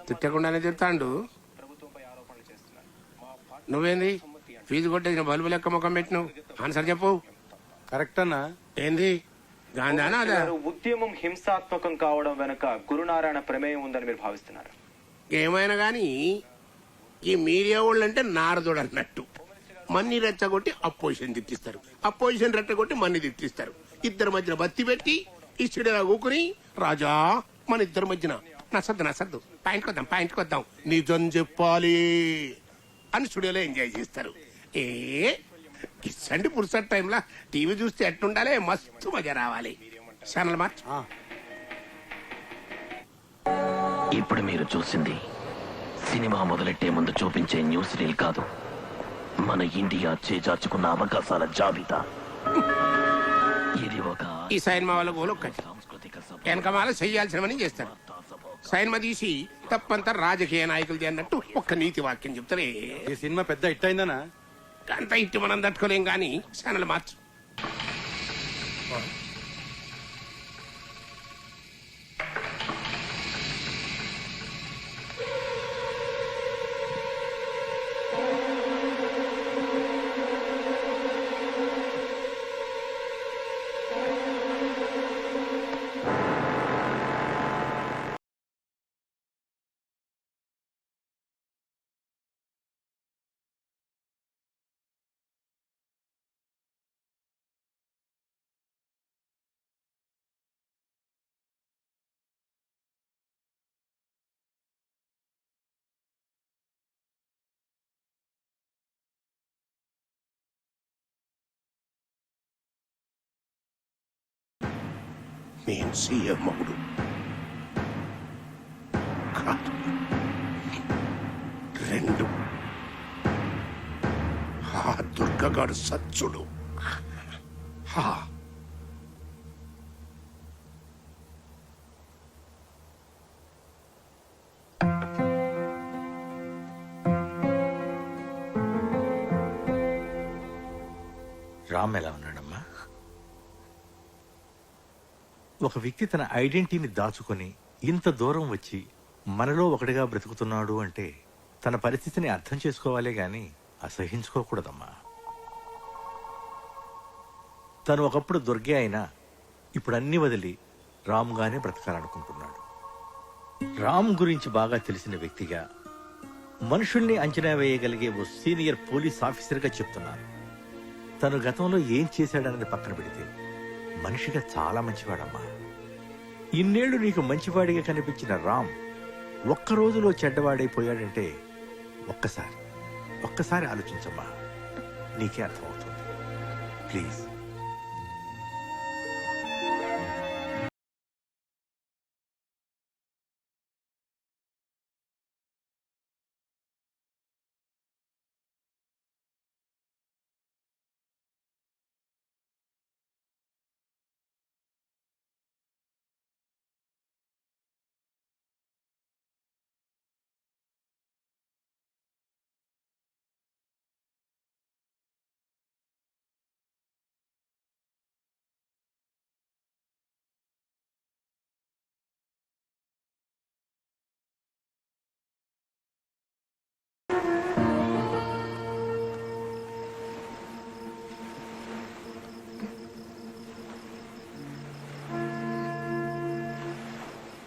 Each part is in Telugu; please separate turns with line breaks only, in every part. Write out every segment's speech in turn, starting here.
తిట్టకుండానే తిడతాండు. నువ్వేంది ఫీజు కొట్టేసిన బల్బు లెక్క ముఖం పెట్టినావు? ఆన్సర్ చెప్పు.
కరెక్ట్ అన్నా.
ఏంది గాంధానా అదా?
ఉద్యమం హింసాత్మకం కావడం వెనక గురునారాయణ ప్రమేయం ఉందని మీరు భావిస్తున్నారు?
ఏమైనా గాని ఈ మీడియా వాళ్ళు అంటే నారదుడు అన్నట్టు మన్ని రెచ్చగొట్టి అపోజిషన్ తిట్టిస్తారు, అపోజిషన్ రెచ్చగొట్టి మన్ని తిట్టిస్తారు. ఇద్దరి మధ్యన బత్తి పెట్టి ఈ స్టూడియోలో కూకుని రాజా మన ఇద్దరి మధ్యన నసద్దు పాయింట్కి వద్దాం నిజం చెప్పాలి అని స్టూడియోలో ఎంజాయ్ చేస్తారు. కిస్సండి పురుసట్ టైంలో టీవీ చూస్తే ఎట్టుండాలి, మస్తు మజా రావాలి. Channel March.
ఇప్పుడు మీరు చూసింది సినిమా మొదలెట్టే ముందు చూపించే న్యూస్ రీల్ కాదు, మన ఇండియా చేజార్చుకున్న అవకాశాల జాబితా. ఇది ఒక
ఈ సినిమా వాళ్ళ గోలు ఒక్కటి, వెనకమాల చెయ్యాల్సినవని చేస్తారు. సినిమా తీసి తప్పంతా రాజకీయ నాయకులది అన్నట్టు ఒక్క నీతి వాక్యం చెప్తారే.
ఈ సినిమా పెద్ద హిట్ అయిందనా?
అంత ఇట్టి మనం తట్టుకోలేం గాని ఛానల్ మార్చు. నేను సీఎం అవుడు కాదు, 2 ఆ దుర్గగాడు సచ్చుడు.
రామ్ ఎలా ఉన్నాడమ్మా? ఒక వ్యక్తి తన ఐడెంటిటీని దాచుకొని ఇంత దూరం వచ్చి మనలో ఒకటిగా బ్రతుకుతున్నాడు అంటే తన పరిస్థితిని అర్థం చేసుకోవాలే గాని అసహించుకోకూడదమ్మా. తను ఒకప్పుడు దుర్గే అయినా ఇప్పుడు అన్ని వదిలి రామ్గానే బ్రతకాలనుకుంటున్నాడు. రామ్ గురించి బాగా తెలిసిన వ్యక్తిగా, మనుషుల్ని అంచనా వేయగలిగే ఓ సీనియర్ పోలీస్ ఆఫీసర్గా చెప్తున్నాను. తను గతంలో ఏం చేశాడన్నది పక్కన పెడితే మనిషిగా చాలా మంచివాడమ్మా. ఇన్నేళ్లు నీకు మంచివాడిగా కనిపించిన రామ్ ఒక్క రోజులో చెడ్డవాడైపోయాడంటే ఒక్కసారి ఆలోచించమ్మా, నీకే అర్థమవుతుంది. ప్లీజ్.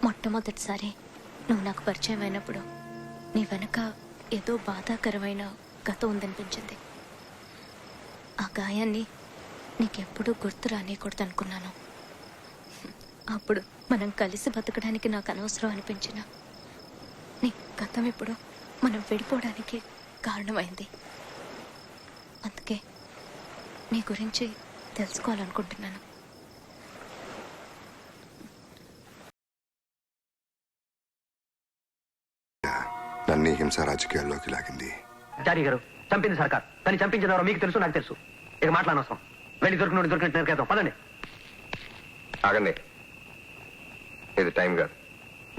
మొట్టమొదటిసారి నువ్వు నాకు పరిచయం అయినప్పుడు నీ వెనక ఏదో బాధాకరమైన గతం ఉందనిపించింది. ఆ గాయాన్ని నీకెప్పుడూ గుర్తు రానియకూడదు అనుకున్నాను. అప్పుడు మనం కలిసి బతకడానికి నాకు అనవసరం అనిపించిన నీ గతం ఇప్పుడు మనం విడిపోవడానికి కారణమైంది. అందుకే నీ గురించి తెలుసుకోవాలనుకుంటున్నాను.
నన్ను హింస రాజకీయాల్లోకి లాగింది.
జారీ గారు, చంపింది సర్కార్, దాన్ని చంపించినవారో మీకు తెలుసు, నాకు తెలుసు. ఇక మాట్లాడనవసరం. వెళ్ళి దొరికినట్టు నరికేద్దాం. పదండి.
ఆగండి, ఇది టైం కాదు.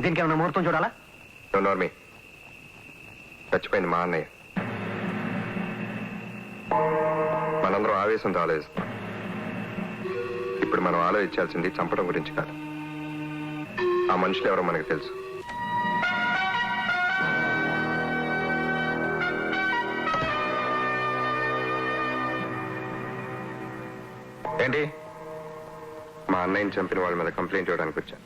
దీనికి ఏమన్నా ముహూర్తం చూడాలా?
నోర్మి, చచ్చిపోయింది మా అన్నయ్య. మనందరం ఆవేశంతో ఆలోచిస్తాం. ఇప్పుడు మనం ఆలోచించాల్సింది చంపడం గురించి కాదు. ఆ మనుషులు ఎవరో మనకు తెలుసు. ఏంటి? మా అన్నయ్యని చంపిన వాళ్ళ మీద కంప్లైంట్ ఇవ్వడానికి వచ్చా.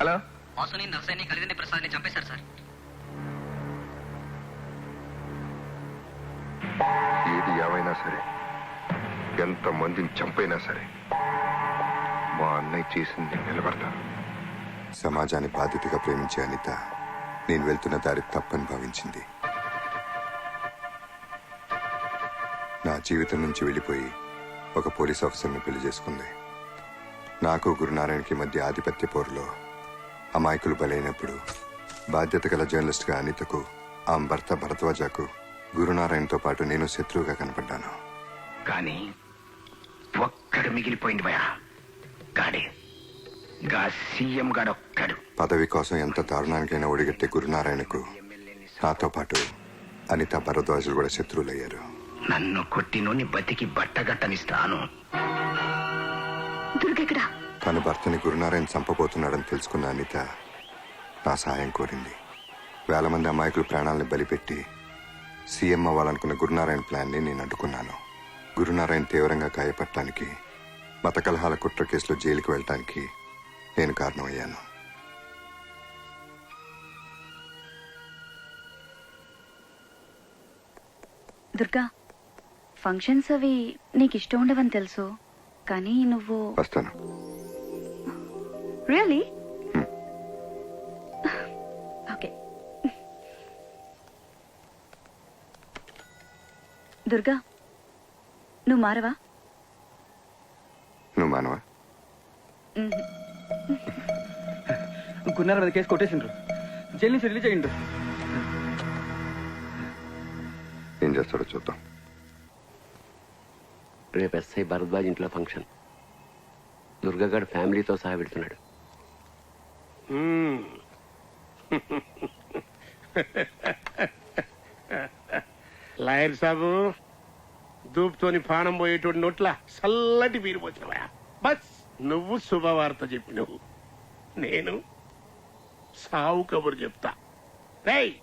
హలో,
వాసుని నర్సయ్యని కలిగింది ప్రసాద్ని చంపేశారు సార్.
ఏది ఏమైనా సరే, ఎంత మందిని చంపైనా సరే, మా అన్నయ్య చేసింది నిలబడతాను.
సమాజాన్ని బాధ్యతగా ప్రేమించే అనిత నేను వెళ్తున్న దారి తప్పని భావించింది. నా జీవితం నుంచి వెళ్ళిపోయి ఒక పోలీస్ ఆఫీసర్ని పెళ్లి చేసుకుంది. నాకు గురునారాయణకి మధ్య ఆధిపత్య పోరులో అమాయకులు బలైనప్పుడు బాధ్యత గల జర్నలిస్ట్గా అనితకు, ఆమె భర్త భరద్వాజకు గురునారాయణతో పాటు నేను శత్రువుగా కనపడ్డాను.
కానీ ఒక్కడు మిగిలిపోయింది భయ. గాడే గా సీఎం గాడొక్కడు.
పదవి కోసం ఎంత దారుణానికైనా ఒడిగట్టే గురునారాయణకు నాతో పాటు అనిత భరద్వాజులు కూడా శత్రువులయ్యారు.
నన్ను కొట్టినోని బతికి బట్టగట్టనిస్తాను.
దుర్గెక్కడా?
తన భర్తని గురునారాయణ చంపబోతున్నాడని తెలుసుకున్న అనిత నా సహాయం కోరింది. వేల మంది అమాయకుల ప్రాణాలను బలిపెట్టి సీఎం అవ్వాలనుకున్న గురునారాయణ ప్లాన్ని నేను అడ్డుకున్నాను. గురునారాయణ తీవ్రంగా గాయపడటానికి, మత కలహాల కుట్ర కేసులో జైలుకి వెళ్ళటానికి నేను కారణమయ్యాను.
దుర్గా, ఫంక్షన్స్ అవి నీకు ఇష్టం ఉండవని తెలుసు, కానీ నువ్వు
వస్తాను.
రియలీ? ఓకే. దుర్గా, నువ్వు మారవా?
నువ్వు మానవా?
గున్నార మీద కేసు కొట్టేసిండ్రు, జైలు నుంచి రిలీజ్ అయ్యిండ్రు.
ఏం చేస్తాడో చూద్దాం.
రేపు ఎస్ఐ భరద్వాజ్ ఇంట్లో ఫంక్షన్. దుర్గగాడు ఫ్యామిలీతో సహా పెడుతున్నాడు.
లాయర్ సాబు, దూపుతోని పానం పోయేటోడి నోట్ల చల్లటి బీరు పోతున్నావా? బస్ నువ్వు శుభవార్త చెప్పినవు, నేను సావు కబురు చెప్తా. రేయ్,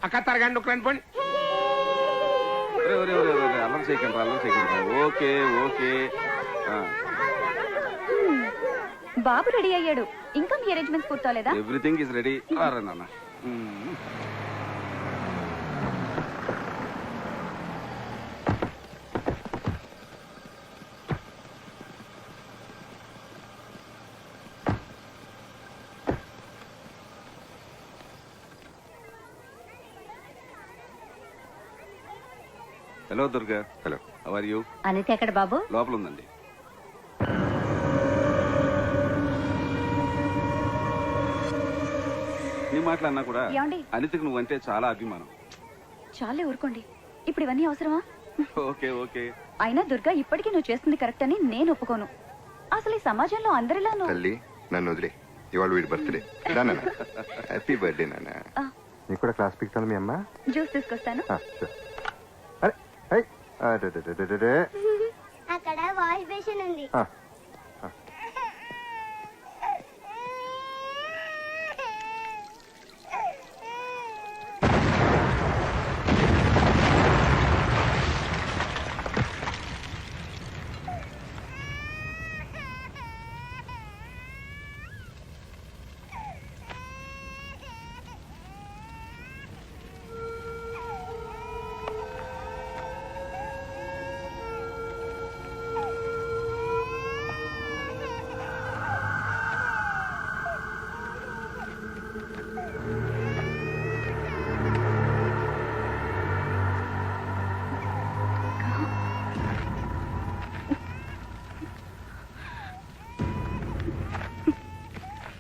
అక్క తరగండి ఒక రండి.
అల్లం చేయకండి. Okay okay.
బాబు రెడీ అయ్యాడు. ఇంకా మీ అరేంజ్మెంట్స్ పూర్తవలేదా?
Everything is ready. నాన్న hello Durga.
Hello.
How are you?
Anitha ఎక్కడ బాబు?
లోపల ఉందండి. నీ మాటలన్నా కూడా
ఏమండి?
అనితకు నువ్వంటే చాలా అభిమానం.
చాలే ఊరుకోండి, ఇప్పుడు ఇవన్నీ అవసరమా?
Okay okay.
అయినా దుర్గా, ఇప్పటికీ నువ్వు చేస్తుంది కరెక్ట్ అని నేను ఒప్పుకోను. అసలు ఈ సమాజంలో అందరిలాను.
తల్లి, నన్ను వదిలే. ఇవాళ వీడి బర్త్డే. హ్యాపీ బర్త్డే నాన్న. నీకు కూడా క్లాస్ పిక్తాను మీ అమ్మ.
జ్యూస్ తీసుకొస్తాను.
అక్కడ వాష్ బేసిన్ ఉంది.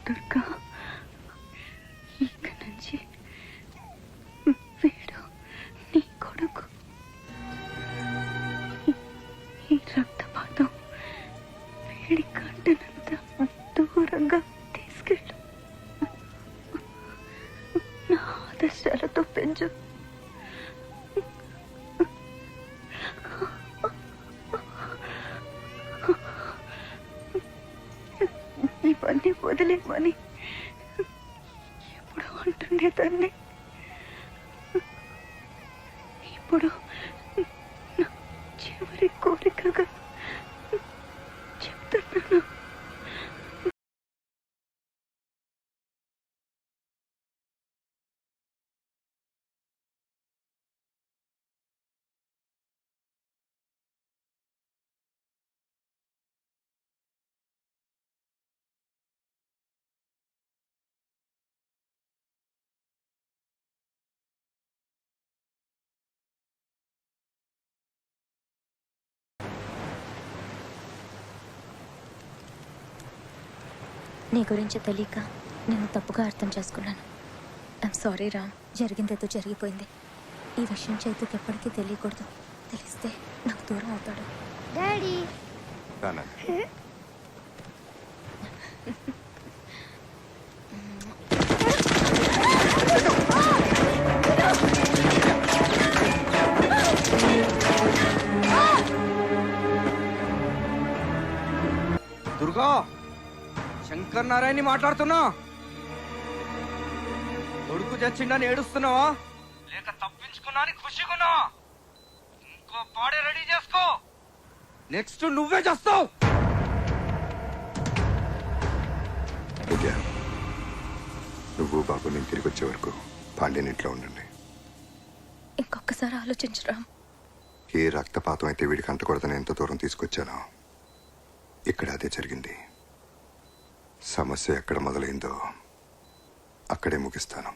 దుర్గా, ఇక నుంచి వీడు నీ కొడుకు. ఈ రక్తపాతం వీడి కంటనంత దూరంగా తీసుకెళ్ళు. నా ఆదర్శాలతో పెంచు. ఇవన్నీ వదిలేమని ఎప్పుడు అంటుండేదాన్ని. ఇప్పుడు నా చివరి కోరికగా చెప్తున్నాను.
నీ గురించి తెలియక నేను తప్పుగా అర్థం చేసుకున్నాను. I'm sorry Ram. జరిగిందేదో జరిగిపోయింది. ఈ విషయం చైతుకి ఎప్పటికీ తెలియకూడదు. తెలిస్తే నాకు దూరం అవుతాడు.
డాడీ
దుర్గా, శంకర్ నారాయణని మాట్లాడుతున్నా. కొడుకు చచ్చిండని ఏడుస్తున్నావా లేక తప్పించుకున్నా అని ఖుషిగున్నా? ఇంకో పాడే రెడీ చేసుకో, నెక్స్ట్ నువ్వే చేస్తావు.
విద్య, నువ్వు బాబు నేను తిరిగి వచ్చే వరకు పాండ్యన్ ఇంట్లో ఉండండి.
ఇంకొకసారి ఆలోచించు రామ్.
ఏ రక్తపాతం అయితే వీడికి అంటకూడదని ఎంత దూరం తీసుకొచ్చానో ఇక్కడ అదే జరిగింది. సమస్య ఎక్కడ మొదలైందో అక్కడే ముగిస్తాను.